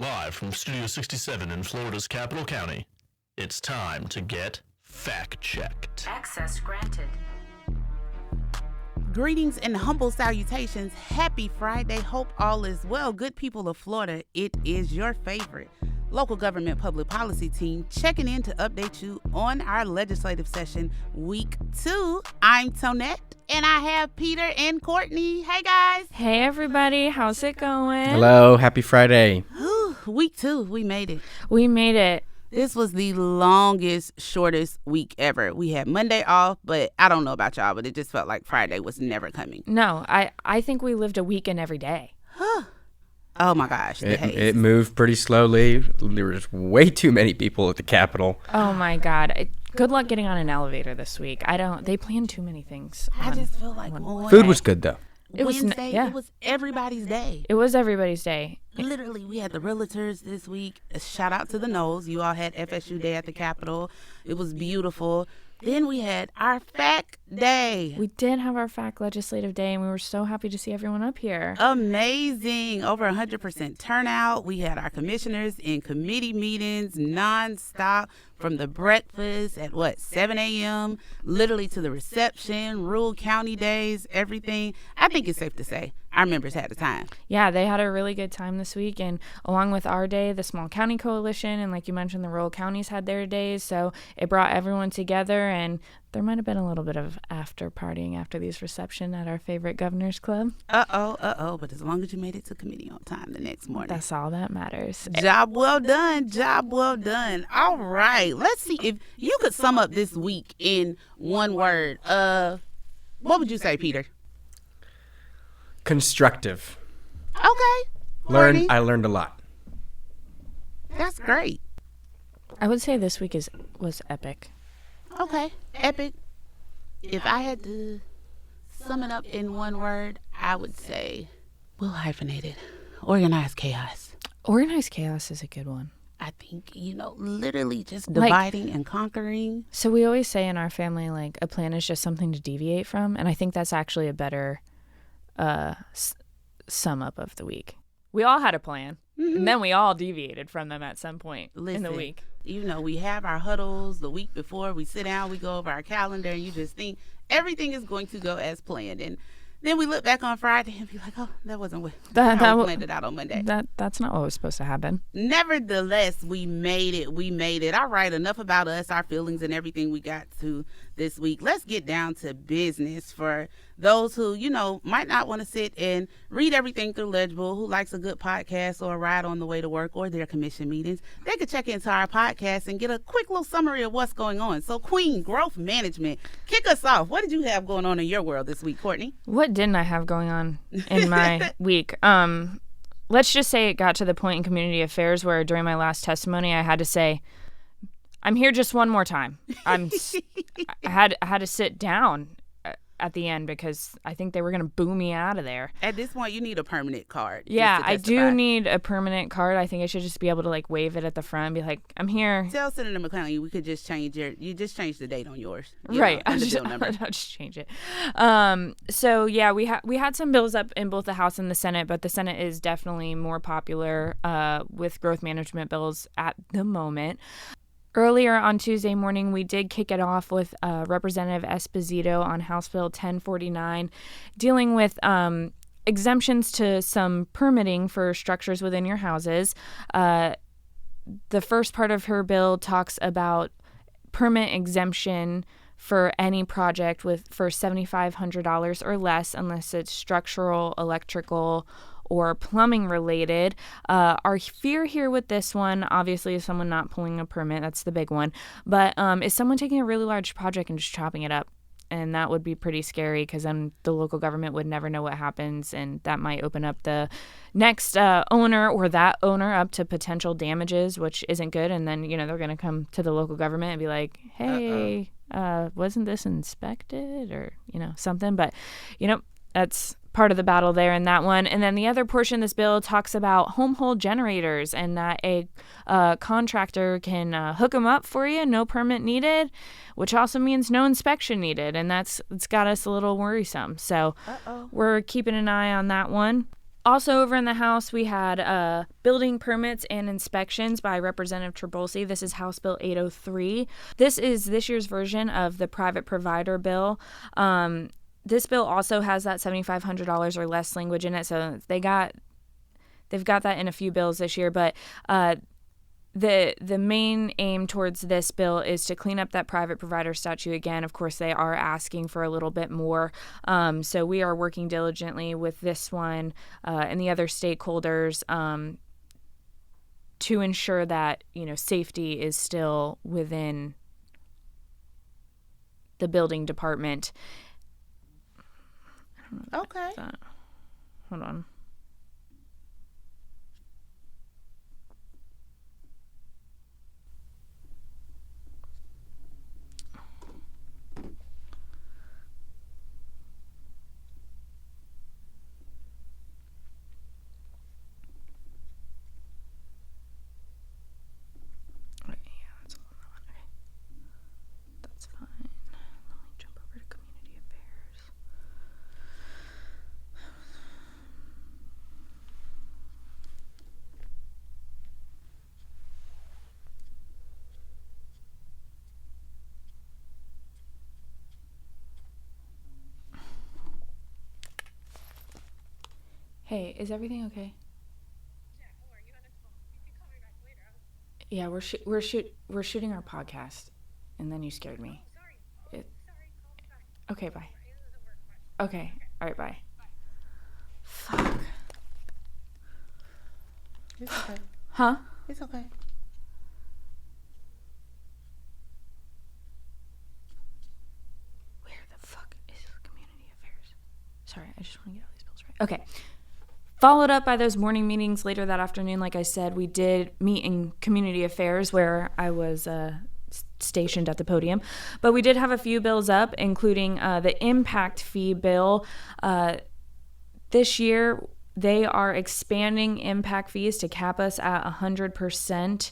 Live from Studio 67 in Florida's Capital County, it's time to get fact-checked. Access granted. Greetings and humble salutations. Happy Friday. Hope all is well. Good people of Florida, it is your favorite local government public policy team checking in to update you on our legislative session week 2. I'm Tonette and I have Peter and Courtney. Hey guys. Hey everybody, how's it going? Hello, happy Friday. Week 2, we made it. We made it. This was the longest, shortest week ever. We had Monday off, but I don't know about y'all, but it just felt like Friday was never coming. No, I think we lived a weekend every day. Oh my gosh. It moved pretty slowly. There was way too many people at the Capitol. Oh my God. Good luck getting on an elevator this week. They planned too many things. I just feel like Food was good though. Wednesday, yeah. It was everybody's day. It was everybody's day. Literally, we had the realtors this week. A shout out to the Knowles. You all had FSU Day at the Capitol. It was beautiful. Then we had our FAC Day. We did have our FAC Legislative Day, and we were so happy to see everyone up here. Amazing. Over 100% turnout. We had our commissioners in committee meetings nonstop from the breakfast at 7 a.m., literally to the reception, rural county days, everything. I think it's safe to say our members had a time. Yeah, they had a really good time this week, and along with our day, the Small County Coalition, and like you mentioned, the rural counties had their days, so it brought everyone together, and there might have been a little bit of after partying after these reception at our favorite Governor's Club. But as long as you made it to committee on time the next morning. That's all that matters. Job well done. Job well done. All right. Let's see if you could sum up this week in one word. What would you say, Peter? Constructive. Okay. I learned a lot. That's great. I would say this week was epic. Okay. Epic. If I had to sum it up in one word, I would say we'll hyphenate it. Organized chaos. Organized chaos is a good one. I think, literally just dividing and conquering. So we always say in our family, like, a plan is just something to deviate from. And I think that's actually a better sum up of the week. We all had a plan, and then we all deviated from them at some point in the week. We have our huddles the week before. We sit down, we go over our calendar, and you just think everything is going to go as planned. And then we look back on Friday and be like, oh, that wasn't what we planned it out on Monday. That's not what was supposed to happen. Nevertheless, we made it. All right, enough about us, our feelings, and everything we got to this week. Let's get down to business for those who, might not want to sit and read everything through Legible, who likes a good podcast or a ride on the way to work or their commission meetings. They could check into our podcast and get a quick little summary of what's going on. So, Queen, growth management, kick us off. What did you have going on in your world this week, Courtney? What didn't I have going on in my week? Let's just say it got to the point in community affairs where during my last testimony, I had to say, I'm here just one more time. I had to sit down at the end because I think they were going to boo me out of there. At this point, you need a permanent card. Yeah, I do need a permanent card. I think I should just be able to wave it at the front and be like, I'm here. Tell Senator McClellan we could just change you just change the date on yours. Right. I'll just change it. So yeah, we had some bills up in both the House and the Senate, but the Senate is definitely more popular with growth management bills at the moment. Earlier on Tuesday morning, we did kick it off with Representative Esposito on House Bill 1049, dealing with exemptions to some permitting for structures within your houses. The first part of her bill talks about permit exemption for any project for $7,500 or less, unless it's structural, electrical, or plumbing related. Our fear here with this one, obviously, is someone not pulling a permit. That's the big one. But is someone taking a really large project and just chopping it up? And that would be pretty scary because then the local government would never know what happens, and that might open up the next owner or that owner up to potential damages, which isn't good. And then, they're going to come to the local government and be like, hey, wasn't this inspected or, something? But, that's part of the battle there in that one. And then the other portion of this bill talks about home hold generators and that a contractor can hook them up for you, no permit needed, which also means no inspection needed. And it's got us a little worrisome. So we're keeping an eye on that one. Also over in the House, we had building permits and inspections by Representative Trabulsi. This is House Bill 803. This is this year's version of the private provider bill. This bill also has that $7,500 or less language in it, so they've got that in a few bills this year. But the main aim towards this bill is to clean up that private provider statute again. Of course, they are asking for a little bit more. So we are working diligently with this one and the other stakeholders to ensure that, safety is still within the building department. Okay. Hold on. Hey, is everything okay? Yeah, don't worry. You on the phone. You can call me back later. Yeah, we're shooting our podcast, and then you scared me. Sorry. Sorry. Call me back. Okay, bye. It doesn't work much. Okay, all right, bye. Fuck. It's okay. Huh? It's okay. Where the fuck is community affairs? Sorry, I just want to get all these bills right. Okay. Followed up by those morning meetings later that afternoon, like I said, we did meet in community affairs where I was stationed at the podium. But we did have a few bills up, including the impact fee bill. This year, they are expanding impact fees to cap us at 100%,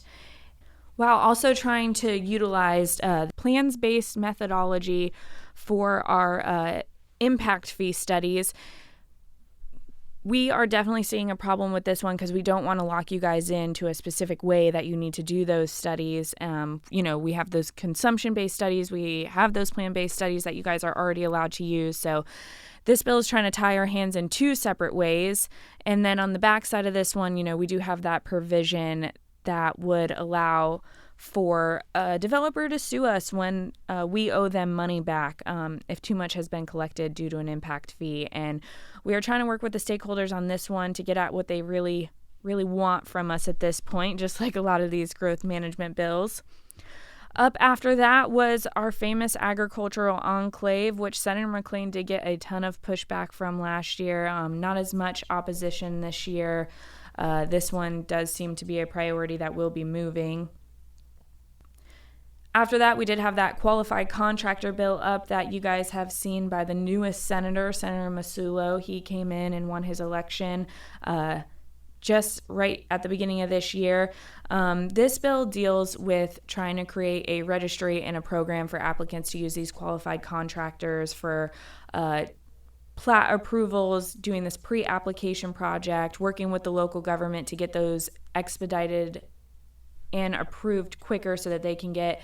while also trying to utilize plans-based methodology for our impact fee studies. We are definitely seeing a problem with this one because we don't want to lock you guys into a specific way that you need to do those studies. We have those consumption-based studies. We have those plan-based studies that you guys are already allowed to use. So this bill is trying to tie our hands in two separate ways. And then on the back side of this one, we do have that provision that would allow for a developer to sue us when we owe them money back if too much has been collected due to an impact fee. And we are trying to work with the stakeholders on this one to get at what they really, really want from us at this point, just like a lot of these growth management bills. Up after that was our famous agricultural enclave, which Senator McLean did get a ton of pushback from last year. Not as much opposition this year. This one does seem to be a priority that will be moving. After that, we did have that qualified contractor bill up that you guys have seen by the newest senator, Senator Masulo. He came in and won his election just right at the beginning of this year. This bill deals with trying to create a registry and a program for applicants to use these qualified contractors for plat approvals, doing this pre-application project, working with the local government to get those expedited and approved quicker so that they can get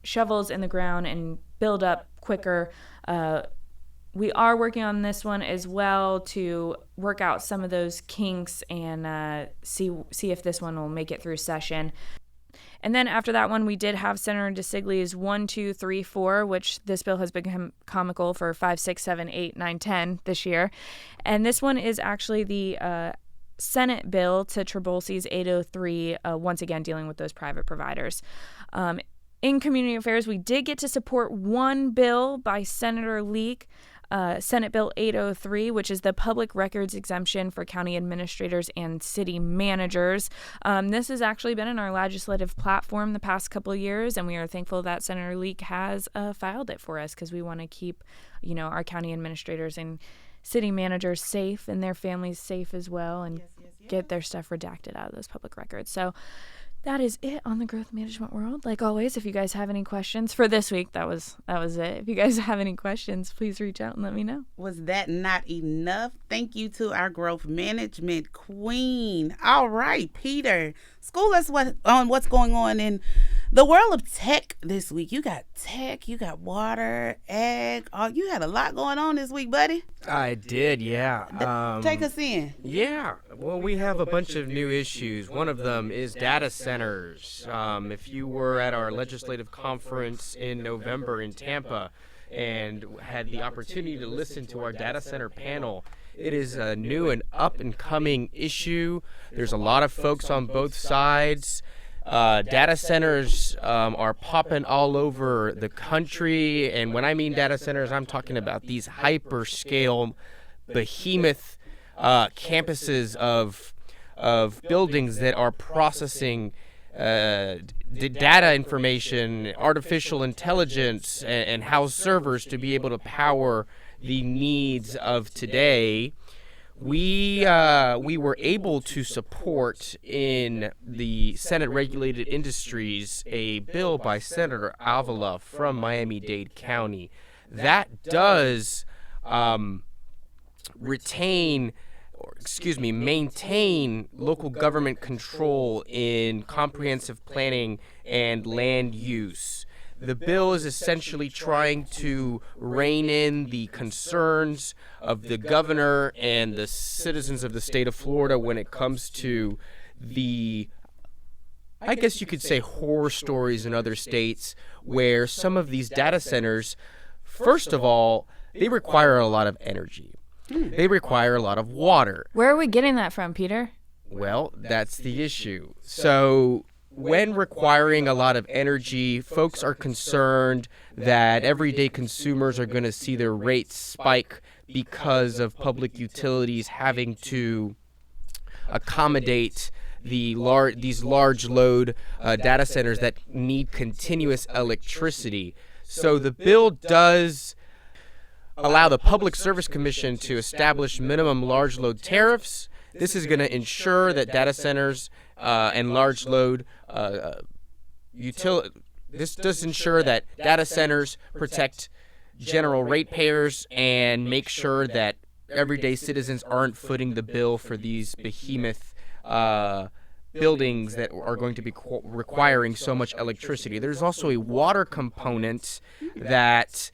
shovels in the ground and build up quicker. We are working on this one as well to work out some of those kinks and see if this one will make it through session. And then after that one, we did have Senator DeSigley's 1, 2, 3, 4, which this bill has become comical for 5, 6, 7, 8, 9, 10 this year. And this one is actually the Senate bill to Trabulsi's 803, once again dealing with those private providers. In community affairs, we did get to support one bill by Senator Leek, Senate Bill 803, which is the public records exemption for county administrators and city managers. This has actually been in our legislative platform the past couple of years, and we are thankful that Senator Leek has filed it for us because we want to keep, our county administrators and city managers safe and their families safe as well, and get their stuff redacted out of those public records. So that is it on the growth management world. Like always, if you guys have any questions for this week, that was it. If you guys have any questions, please reach out and let me know. Was that not enough? Thank you to our growth management queen. All right, Peter, school us on what's going on in the world of tech this week. You got tech, you got water, ag. You had a lot going on this week, buddy. I did, yeah. Take us in. Yeah, well, we have a bunch of new issues. One of them is data centers. If you were at our legislative conference in November in Tampa and had the opportunity to listen to our data center panel, it is a new and up-and-coming issue. There's a lot of folks on both sides. Data centers are popping all over the country, and when I mean data centers, I'm talking about these hyperscale, behemoth campuses of buildings that are processing data information, artificial intelligence, and house servers to be able to power the needs of today. We were able to support in the Senate Regulated Industries a bill by Senator Avila from Miami-Dade County that does maintain local government control in comprehensive planning and land use. The bill is essentially trying to rein in the concerns of the governor and the citizens of the state of Florida when it comes to the, I guess you could say, horror stories in other states where some of these data centers, first of all, they require a lot of energy. They require a lot of water. Where are we getting that from, Peter? Well, that's the issue. So when requiring a lot of energy, folks are concerned that everyday consumers are going to see their rates spike because of public utilities having to accommodate these large load data centers that need continuous electricity. So the bill does allow the Public Service Commission to establish minimum large load tariffs. This is going to ensure that data centers and large load this does ensure that data centers protect general ratepayers and make sure that everyday citizens aren't footing the bill for these behemoth buildings that are going to be requiring so much electricity. There's also a water component that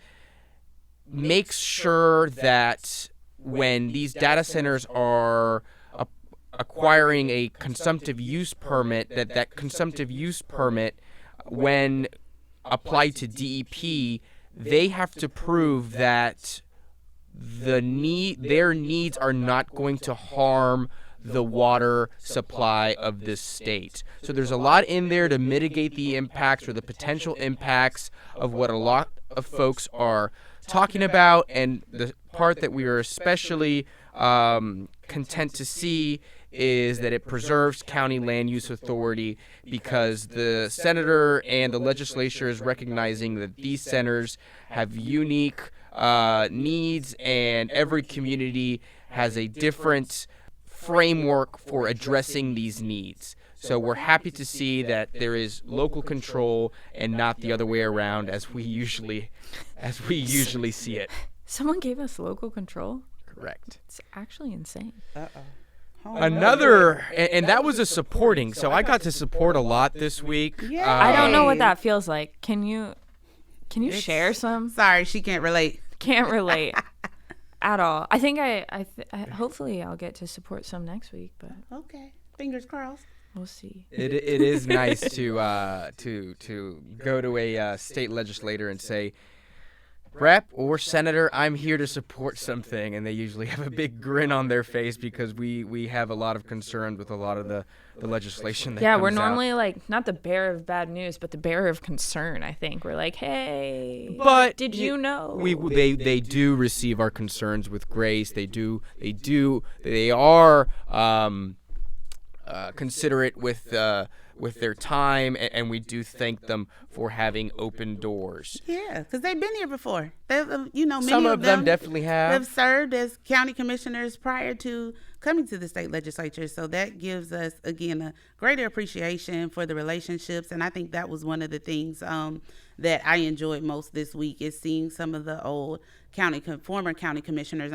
makes sure that when these data centers are acquiring a consumptive use permit, that consumptive use permit, when applied to DEP, they have to prove that their needs are not going to harm the water supply of this state. So there's a lot in there to mitigate the impacts or the potential impacts of what a lot of folks are talking about, and the part that we are especially content to see is that it preserves county land use authority, because the senator and the legislature is recognizing that these centers have unique needs, and every community has a different framework for addressing these needs. So we're happy to see that there is local control and not the other way around as we usually see it. Someone gave us local control? Correct. It's actually insane. Another, and that was a supporting. So I got to support a lot this week. I don't know what that feels like. Can you share some? Sorry, she can't relate. Can't relate at all. I think I hopefully I'll get to support some next week, but Okay, fingers crossed. we'll see. It is nice to go to a state legislator and say, Rep or Senator, I'm here to support something, and they usually have a big grin on their face because we have a lot of concern with a lot of the legislation that comes we're out. normally like not the bearer of bad news, but the bearer of concern. I think we're like, hey, But did you know? They do receive our concerns with grace. They are considerate with their time, and we do thank them for having open doors. Yeah, because they've been here before. They've, many Some of them definitely have. served as county commissioners prior to coming to the state legislature. So that gives us, again, a greater appreciation for the relationships. And I think that was one of the things that I enjoyed most this week, is seeing some of the old former county commissioners,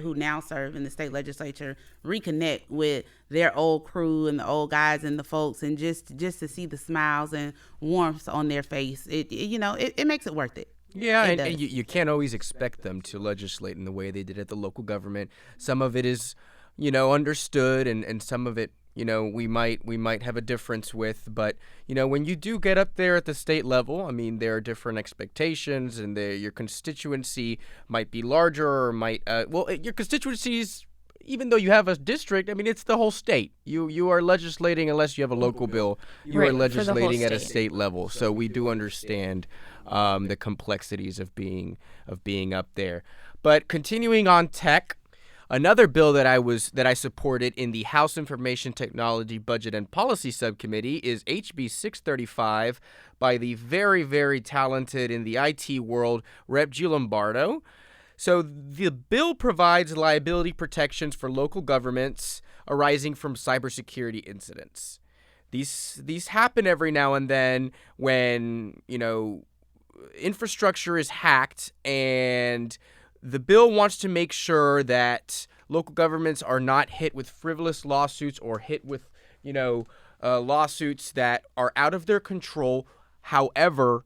who now serve in the state legislature, reconnect with their old crew and the old guys and the folks, and just to see the smiles and warmth on their face. It makes it worth it. Yeah, and you can't always expect them to legislate in the way they did at the local government. Some of it is, understood, and some of it, we might have a difference with. But, when you do get up there at the state level, I mean, there are different expectations, and your constituency might be larger or your constituencies, even though you have a district, I mean, it's the whole state. You are legislating, unless you have a local bill, you are legislating at a state level. So we do understand the complexities of being up there. But continuing on tech, another bill that I supported in the House Information Technology Budget and Policy Subcommittee is HB 635 by the very, very talented in the IT world, Rep. G. Lombardo. So the bill provides liability protections for local governments arising from cybersecurity incidents. These happen every now and then when, infrastructure is hacked, and the bill wants to make sure that local governments are not hit with frivolous lawsuits or hit with, lawsuits that are out of their control. However,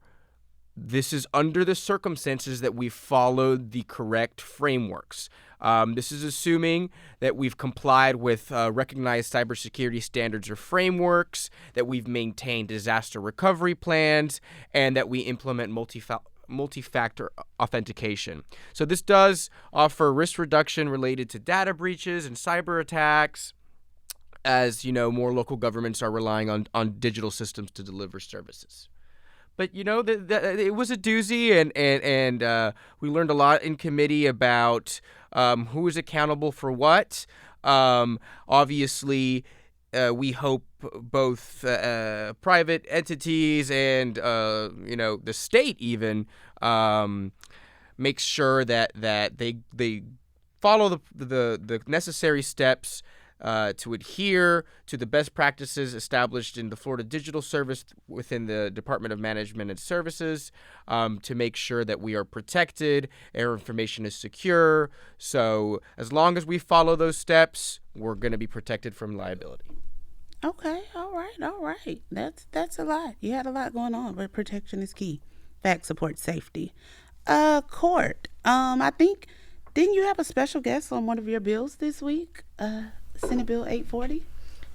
this is under the circumstances that we've followed the correct frameworks. This is assuming that we've complied with recognized cybersecurity standards or frameworks, that we've maintained disaster recovery plans, and that we implement multi-factor authentication. So this does offer risk reduction related to data breaches and cyber attacks, as more local governments are relying on digital systems to deliver services. But it was a doozy, and we learned a lot in committee about who is accountable for what. Obviously, we hope both private entities and the state even make sure that they follow the necessary steps to adhere to the best practices established in the Florida Digital Service within the Department of Management and Services, to make sure that we are protected, our information is secure. So as long as we follow those steps, we're going to be protected from liability. Okay, all right. That's a lot. You had a lot going on, but protection is key. FAC supports safety. Court. I think, didn't you have a special guest on one of your bills this week? Senate Bill 840?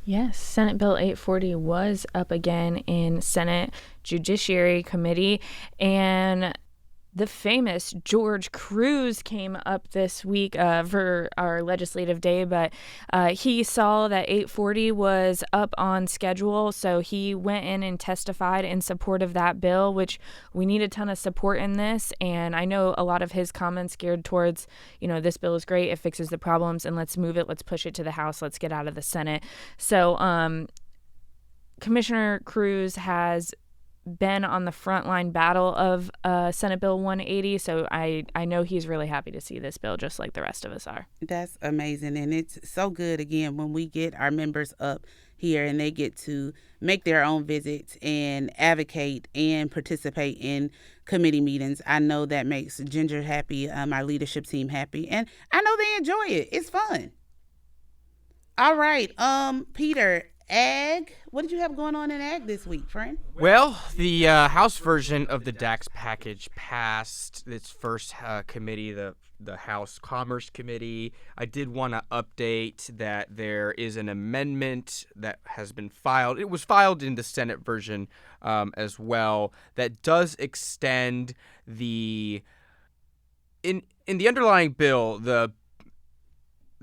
Yes, Senate Bill 840 was up again in Senate Judiciary Committee, and the famous George Cruz came up this week for our legislative day, but he saw that 840 was up on schedule, so he went in and testified in support of that bill, which we need a ton of support in this. And I know a lot of his comments geared towards, this bill is great, it fixes the problems, and let's move it, let's push it to the House, let's get out of the Senate. So Commissioner Cruz has been on the frontline battle of Senate Bill 180, so I know he's really happy to see this bill, just like the rest of us are. That's amazing, and it's so good, again, when we get our members up here and they get to make their own visits and advocate and participate in committee meetings. I know that makes Ginger happy, our leadership team happy, and I know they enjoy it. It's fun. All right, Peter, Ag, what did you have going on in Ag this week, friend? Well, the House version of the DAX package passed its first committee, the House Commerce Committee. I did want to update that there is an amendment that has been filed. It was filed in the Senate version as well, that does extend in the underlying bill, the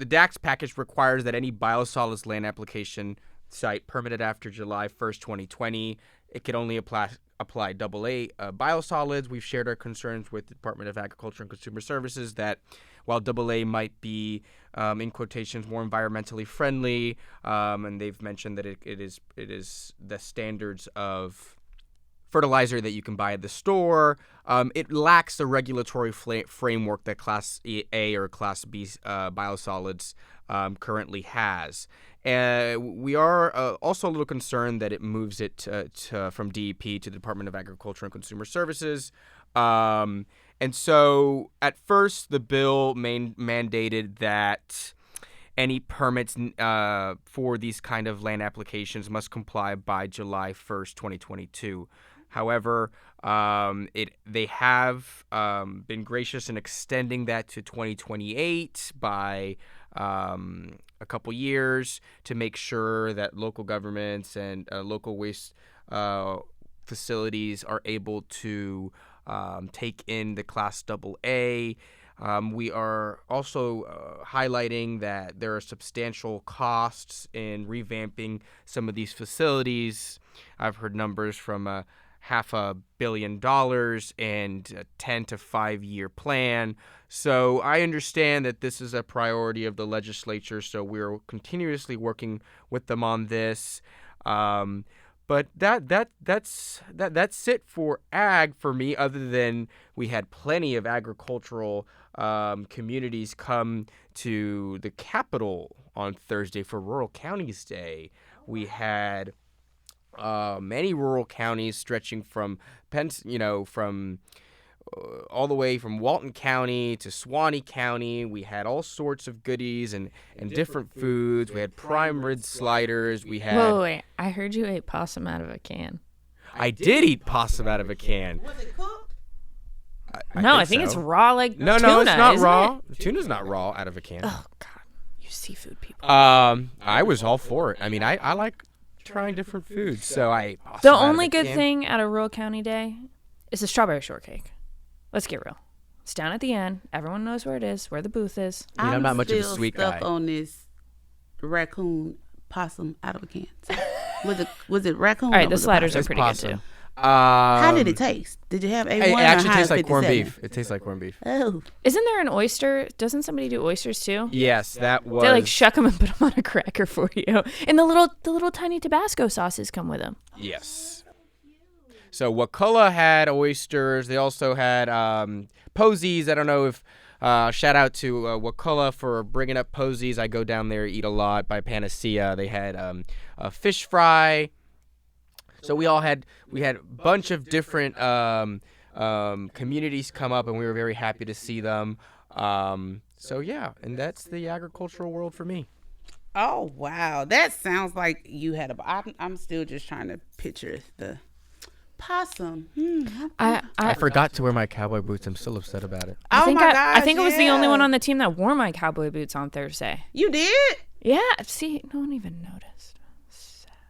DAX package requires that any biosolids land application site permitted after July 1st, 2020. It could only apply AA biosolids. We've shared our concerns with the Department of Agriculture and Consumer Services that while AA might be, in quotations, more environmentally friendly, and they've mentioned that it is the standards of fertilizer that you can buy at the store. It lacks the regulatory framework that Class A or Class B biosolids currently has. We are also a little concerned that it moves it from DEP to the Department of Agriculture and Consumer Services. And so at first, the bill mandated that any permits for these kind of land applications must comply by July 1st, 2022. However, they have been gracious in extending that to 2028 by a couple years to make sure that local governments and local waste facilities are able to take in the Class AA. We are also highlighting that there are substantial costs in revamping some of these facilities. I've heard numbers from $500 million and a 10 to 5 year plan. So I understand that this is a priority of the legislature, so we're continuously working with them on this. But that's it for ag for me, other than we had plenty of agricultural communities come to the Capitol on Thursday for Rural Counties Day. We had many rural counties stretching from all the way from Walton County to Suwannee County. We had all sorts of goodies and different foods. We had prime rib sliders. We had. Wait. I heard you ate possum out of a can. I did eat possum out of a can. Was it cooked? I think it's raw, like no, tuna, it's not isn't raw. it? Tuna's not raw out of a can. Oh God, you seafood people. I was all for it. I mean, I like trying different foods, so I ate possum The out of only a good can. thing at a Rural County Day is the strawberry shortcake. Let's get real. It's down at the end. Everyone knows where it is, where the booth is. I mean, I'm not much of a still sweet stuck guy. on this raccoon possum out of a can. Was it raccoon? All right, or the was it sliders are It's pretty possum. good too. How did it taste? Did you have A1? It actually or tastes like corned 57? beef. It tastes like corned beef. Oh, Isn't there an oyster? Doesn't somebody do oysters too? Yes, that was. They like shuck them and put them on a cracker for you, and the little tiny Tabasco sauces come with them. Yes. So Wakulla had oysters. They also had posies. I don't know if shout out to Wakulla for bringing up posies. I go down there, eat a lot by Panacea. They had a fish fry. So we had a bunch of different communities come up, and we were very happy to see them. So yeah, and that's the agricultural world for me. oh wow! That sounds like you had a. I'm still just trying to picture the possum. I forgot to wear my cowboy boots. I'm still upset about it. Oh my gosh! I think I was the only yeah. one on the team that wore my cowboy boots on Thursday. You did? Yeah, see, no one even noticed.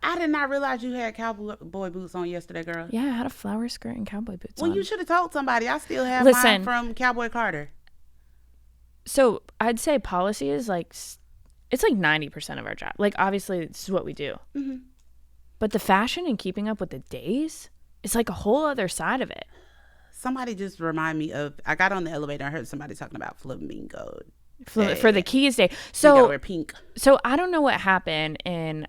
I did not realize you had cowboy boots on yesterday, girl. Yeah, I had a flower skirt and cowboy boots Well, on. you should have told somebody. I still have Listen. mine from Cowboy Carter. So I'd say policy is it's like 90% of our job. Like, obviously, this is what we do. Mm-hmm. But the fashion and keeping up with the days is like a whole other side of it. Somebody just remind me of. I got on the elevator. I heard somebody talking about flamingo. For the Keys Day. You gotta So wear pink. So I don't know what happened in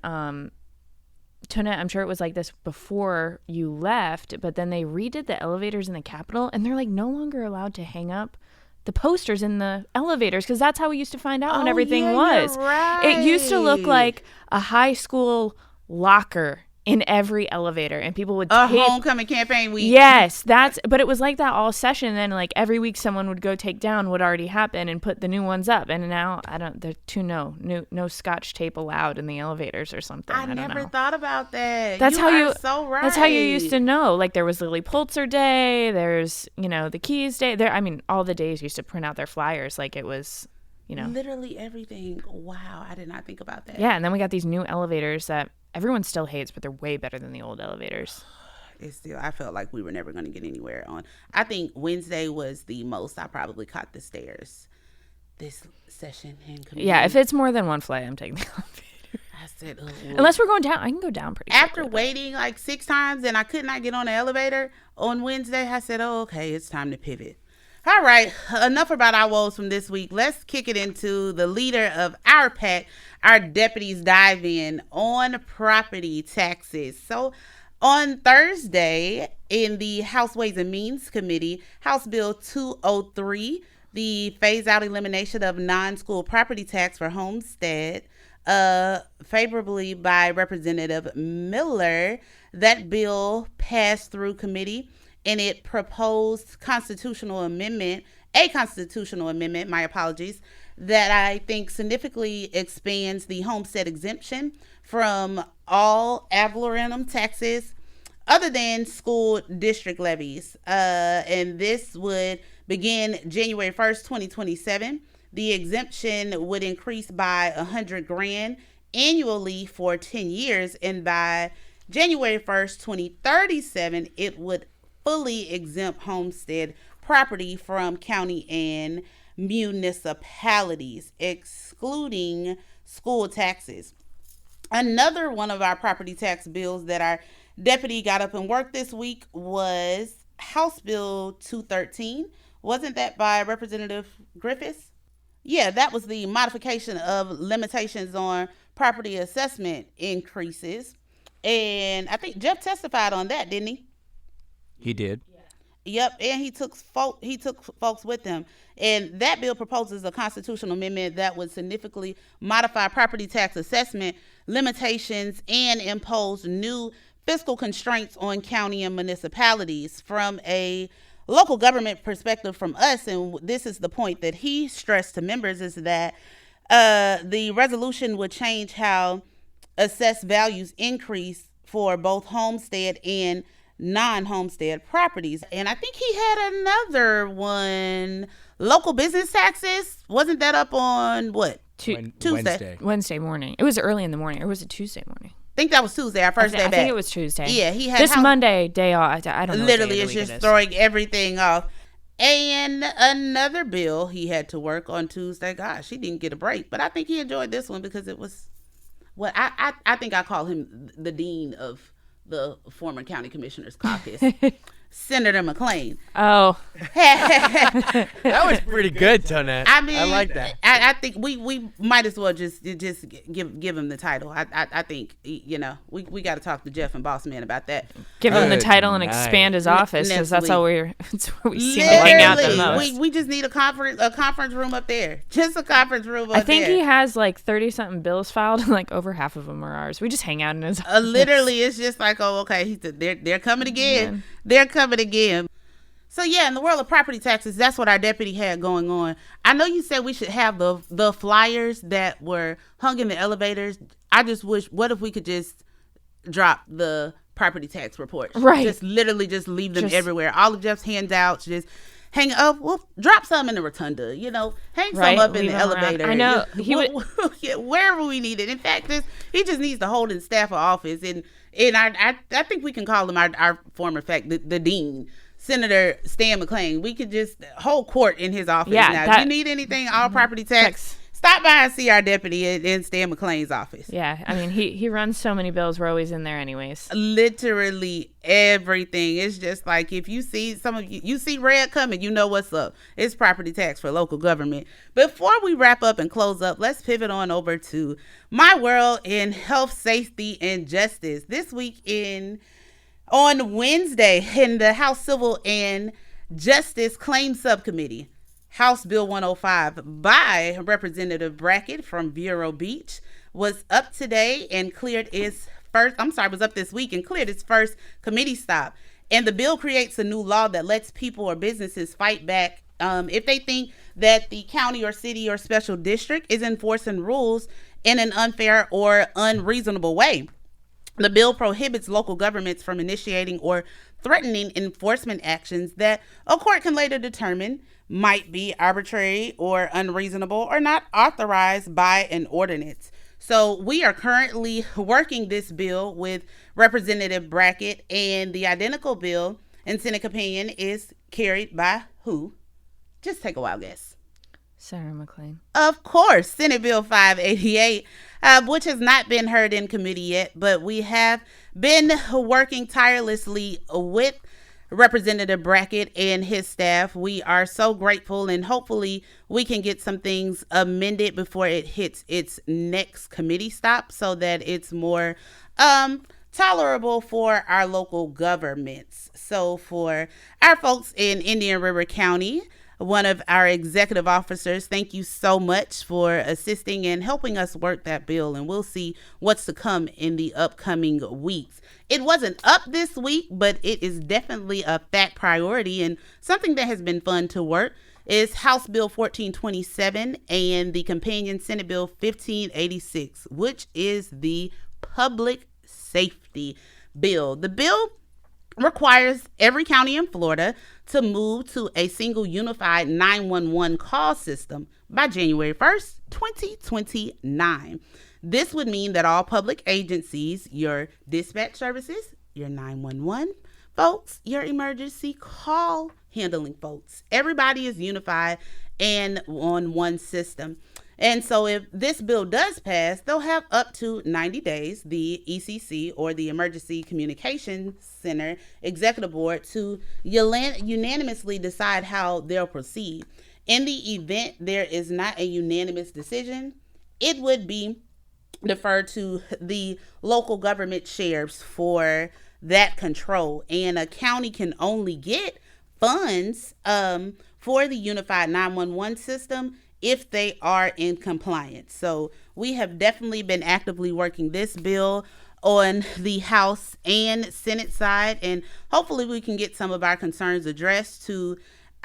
Tuna. I'm sure it was like this before you left, but then they redid the elevators in the Capitol, and they're like no longer allowed to hang up the posters in the elevators because that's how we used to find out when everything was. You're right. It used to look like a high school locker in every elevator, and people would A tape. homecoming campaign week. Yes, but it was like that all session. And then like every week, someone would go take down what already happened and put the new ones up. And now there's no Scotch tape allowed in the elevators or something. I don't never know. thought about that. That's how you. So right. That's how you used to know. Like there was Lily Pulitzer Day. There's the Keys Day. There. I mean, all the days used to print out their flyers like it was. Literally everything. Wow, I did not think about that. Yeah, and then we got these new elevators that everyone still hates, but they're way better than the old elevators. I felt like we were never going to get anywhere on. I think Wednesday was the most I probably caught the stairs this session in community. Yeah, if it's more than one flight, I'm taking the elevator. I said, Unless we're going down, I can go down pretty after quickly, waiting like 6 times and I could not get on the elevator on Wednesday, I said, okay, it's time to pivot. All right, enough about our woes from this week. Let's kick it into the leader of our PAC, our deputies dive in on property taxes. So on Thursday, in the House Ways and Means Committee, House Bill 203, the phase-out elimination of non-school property tax for homestead, favorably by Representative Miller. That bill passed through committee, and it proposed a constitutional amendment, my apologies, that I think significantly expands the homestead exemption from all ad valorem taxes other than school district levies. And this would begin January 1st, 2027. The exemption would increase by $100,000 annually for 10 years. And by January 1st, 2037, it would fully exempt homestead property from county and municipalities, excluding school taxes. Another one of our property tax bills that our deputy got up and worked this week was House Bill 213. Wasn't that by Representative Griffiths? Yeah, that was the modification of limitations on property assessment increases. And I think Jeff testified on that, didn't he? He did. Yep, and he took folks with him. And that bill proposes a constitutional amendment that would significantly modify property tax assessment limitations and impose new fiscal constraints on county and municipalities. From a local government perspective from us, and this is the point that he stressed to members, is that the resolution would change how assessed values increase for both homestead and non-homestead properties. And I think he had another one, local business taxes. Wasn't that up on what? Tuesday. Wednesday morning. It was early in the morning, or was it Tuesday morning? I think that was Tuesday, our first day back. I think it was Tuesday. Yeah, he had this Monday day off. I don't know. Literally, it's just throwing everything off. And another bill he had to work on Tuesday. Gosh, he didn't get a break, but I think he enjoyed this one because it was what I think I call him the dean of the former county commissioners caucus, Senator McClain. Oh, that was pretty good, Tonette. I mean, I like that. I think we might as well just give him the title. I think we got to talk to Jeff and Boss Man about that. Give him the title and expand his office, because that's all we seem to hang out the most. We just need a conference room up there. Just a conference room up there. I think he has like 30 something bills filed, and like over half of them are ours. We just hang out in his office. Literally, it's just like, oh, okay, they're coming again. Man. They're coming again. So yeah, in the world of property taxes, that's what our deputy had going on. I know you said we should have the flyers that were hung in the elevators. I just wish, what if we could just drop the property tax reports? Right. Just literally just leave them everywhere. All of Jeff's handouts, just hang up. Well, drop some in the rotunda, hang some up in the elevator. I know. Wherever we need it. In fact, he just needs to hold in staff of office. And I think we can call him our former the dean, Senator Stan McClain. We could just hold court in his office now. If you need anything, all property tax, stop by and see our deputy in Stan McClain's office. Yeah, I mean, he runs so many bills. We're always in there anyways. Literally everything. It's just like, if you see you see red coming, you know what's up. It's property tax for local government. Before we wrap up and close up, let's pivot on over to my world in health, safety, and justice. This week on Wednesday, in the House Civil and Justice Claims Subcommittee, House Bill 105 by Representative Brackett from Vero Beach was up today and cleared its was up this week and cleared its first committee stop. And the bill creates a new law that lets people or businesses fight back if they think that the county or city or special district is enforcing rules in an unfair or unreasonable way. The bill prohibits local governments from initiating or threatening enforcement actions that a court can later determine might be arbitrary or unreasonable or not authorized by an ordinance. So we are currently working this bill with Representative Brackett, and the identical bill in Senate companion is carried by who? Just take a wild guess. Senator McClain. Of course, Senate Bill 588, which has not been heard in committee yet, but we have been working tirelessly with Representative Brackett and his staff. We are so grateful, and hopefully we can get some things amended before it hits its next committee stop so that it's more tolerable for our local governments. So for our folks in Indian River County, one of our executive officers, thank you so much for assisting and helping us work that bill, and we'll see what's to come in the upcoming weeks. It wasn't up this week, but it is definitely a FAC priority, and something that has been fun to work is House Bill 1427 and the companion Senate Bill 1586, which is the public safety bill. The bill requires every county in Florida to move to a single unified 911 call system by January 1st, 2029. This would mean that all public agencies, your dispatch services, your 911 folks, your emergency call handling folks, everybody is unified and on one system. And so if this bill does pass, they'll have up to 90 days, the ECC or the Emergency Communications Center Executive Board, to unanimously decide how they'll proceed. In the event there is not a unanimous decision, it would be deferred to the local government sheriffs for that control. And a county can only get funds for the unified 911 system if they are in compliance. So we have definitely been actively working this bill on the House and Senate side, and hopefully we can get some of our concerns addressed. To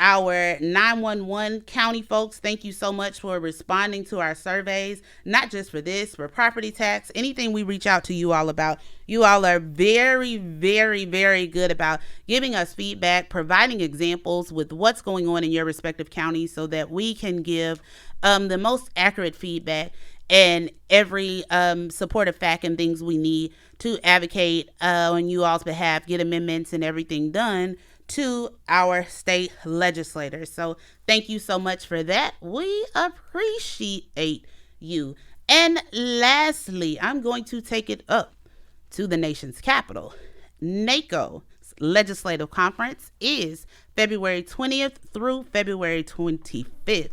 our 911 county folks, thank you so much for responding to our surveys, not just for this, for property tax, anything we reach out to you all about. You all are very, very, very good about giving us feedback, providing examples with what's going on in your respective counties so that we can give the most accurate feedback and every supportive fact and things we need to advocate on you all's behalf, get amendments and everything done to our state legislators. So thank you so much for that. We appreciate you. And lastly, I'm going to take it up to the nation's capital. NACO's legislative conference is February 20th through February 25th.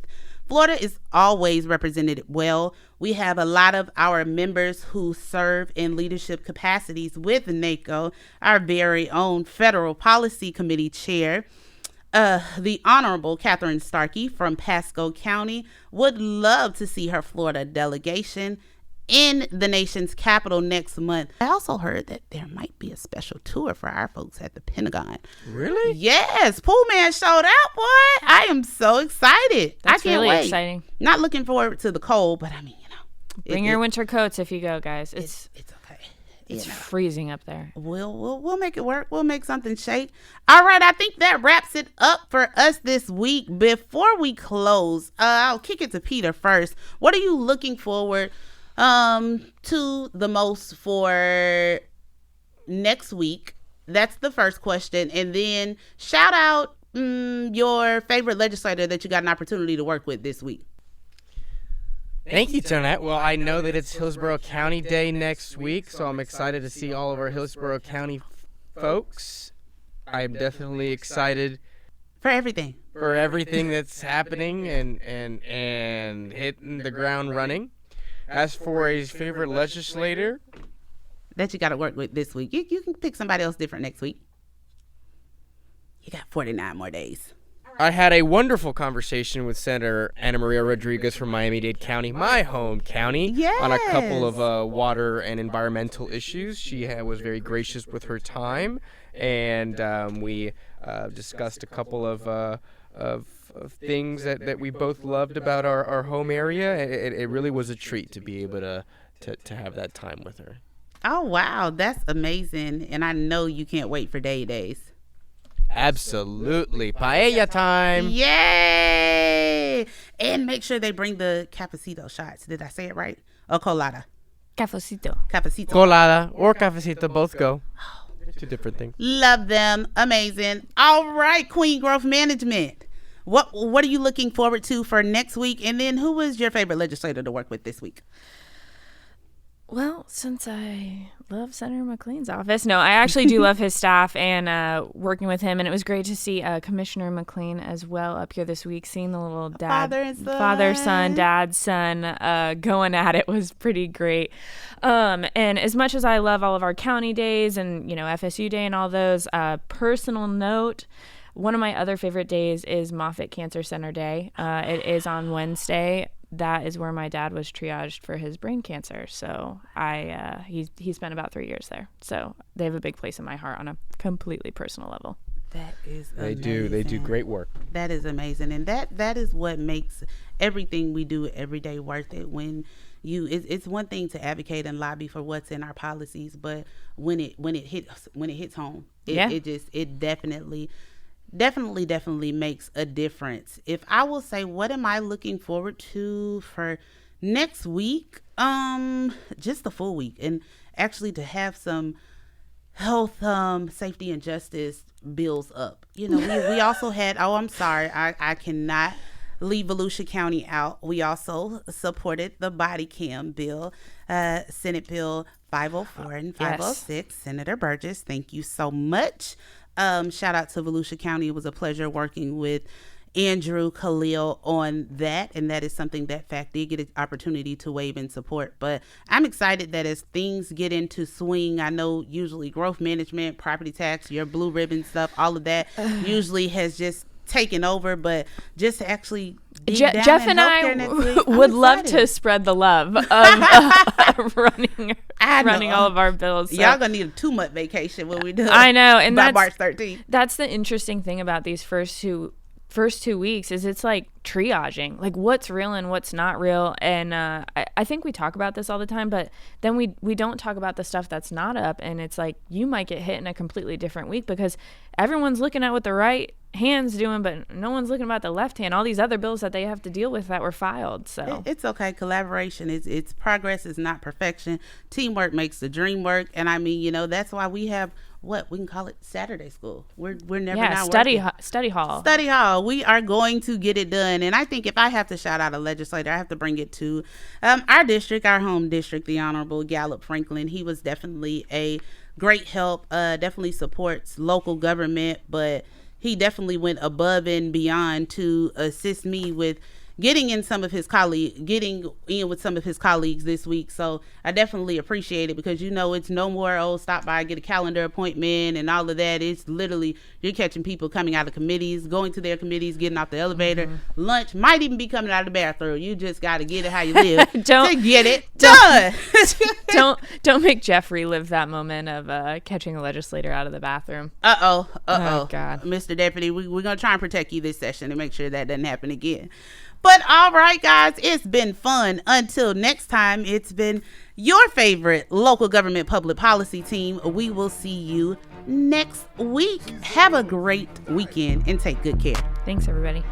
Florida is always represented well. We have a lot of our members who serve in leadership capacities with NACO. Our very own Federal Policy Committee Chair, the Honorable Catherine Starkey from Pasco County, would love to see her Florida delegation in the nation's capital next month. I also heard that there might be a special tour for our folks at the Pentagon. Really? Yes, Pool Man showed out, boy. I am so excited. That's I can't really wait. exciting. Not looking forward to the cold, but I mean, Bring your winter coats if you go, guys. It's okay. It's freezing up there. We'll make it work. We'll make something shake. All right, I think that wraps it up for us this week. Before we close, I'll kick it to Peter first. What are you looking forward to the most for next week? That's the first question. And then shout out your favorite legislator that you got an opportunity to work with this week. Thank you, Tonette. Well, I know that it's Hillsborough County Day next week, so I'm excited to see all of our Hillsborough County folks. I'm definitely excited For everything that's happening and hitting the ground running. As for a favorite legislator that you got to work with this week, you can pick somebody else different next week. You got 49 more days. I had a wonderful conversation with Senator Ana Maria Rodriguez from Miami-Dade County, my home county, on a couple of water and environmental issues. She was very gracious with her time, and we discussed a couple of things that we both loved about our home area. It really was a treat to be able to have that time with her. Oh, wow. That's amazing. And I know you can't wait for Day Days. Absolutely. Paella time. Yay! And make sure they bring the cafecito shots. Did I say it right? Or colada? Cafecito. Cafecito. Colada or cafecito, both go. Two different things. Love them. Amazing. All right, Queen Growth Management. What are you looking forward to for next week? And then who was your favorite legislator to work with this week? Well, since I love Senator McLean's office, no, I actually do love his staff and working with him. And it was great to see Commissioner McLean as well up here this week, seeing the little father, son, dad, son going at it was pretty great. And as much as I love all of our county days and, FSU Day and all those, personal note, one of my other favorite days is Moffitt Cancer Center Day. It is on Wednesday. That is where my dad was triaged for his brain cancer. So he spent about 3 years there. So they have a big place in my heart on a completely personal level. That is amazing. They do great work. That is amazing. And that is what makes everything we do every day worth it. When it's one thing to advocate and lobby for what's in our policies, but when it hits home, it definitely makes a difference. If I will say, what am I looking forward to for next week? Just the full week, and actually to have some health, safety, and justice bills up. We also had, I'm sorry, I cannot leave Volusia County out. We also supported the body cam bill, Senate Bill 504 and 506. Yes. Senator Burgess, thank you so much. Shout out to Volusia County. It was a pleasure working with Andrew Khalil on that, and that is something that FAC did get an opportunity to waive and support. But I'm excited that as things get into swing, I know usually growth management, property tax, your blue ribbon stuff, all of that usually has just taken over, but just to actually Jeff and I would love to spread the love of running all of our bills. So. Y'all gonna need a 2-month vacation when we do. I know, and by March 13th. That's the interesting thing about these first two weeks is it's like triaging, like what's real and what's not real. And I think we talk about this all the time, but then we don't talk about the stuff that's not up. And it's like you might get hit in a completely different week because everyone's looking at what the right hand's doing, but no one's looking about the left hand, all these other bills that they have to deal with that were filed. So it's okay. Collaboration is progress, is not perfection. Teamwork makes the dream work. And I mean, that's why we have what we can call it Saturday school. We're never not study working. Study hall. We are going to get it done. And I think if I have to shout out a legislator, I have to bring it to our district, our home district, the Honorable Gallup Franklin. He was definitely a great help. Definitely supports local government, but he definitely went above and beyond to assist me with getting in with some of his colleagues this week. So I definitely appreciate it because it's no more stop by, get a calendar appointment and all of that. It's literally you're catching people coming out of committees, going to their committees, getting off the elevator, lunch, might even be coming out of the bathroom. You just got to get it how you live to get it done. Don't make Jeff relive that moment of catching a legislator out of the bathroom. Oh God, Mr. Deputy, we're gonna try and protect you this session and make sure that doesn't happen again. But all right, guys, it's been fun. Until next time, it's been your favorite local government public policy team. We will see you next week. Have a great weekend and take good care. Thanks, everybody.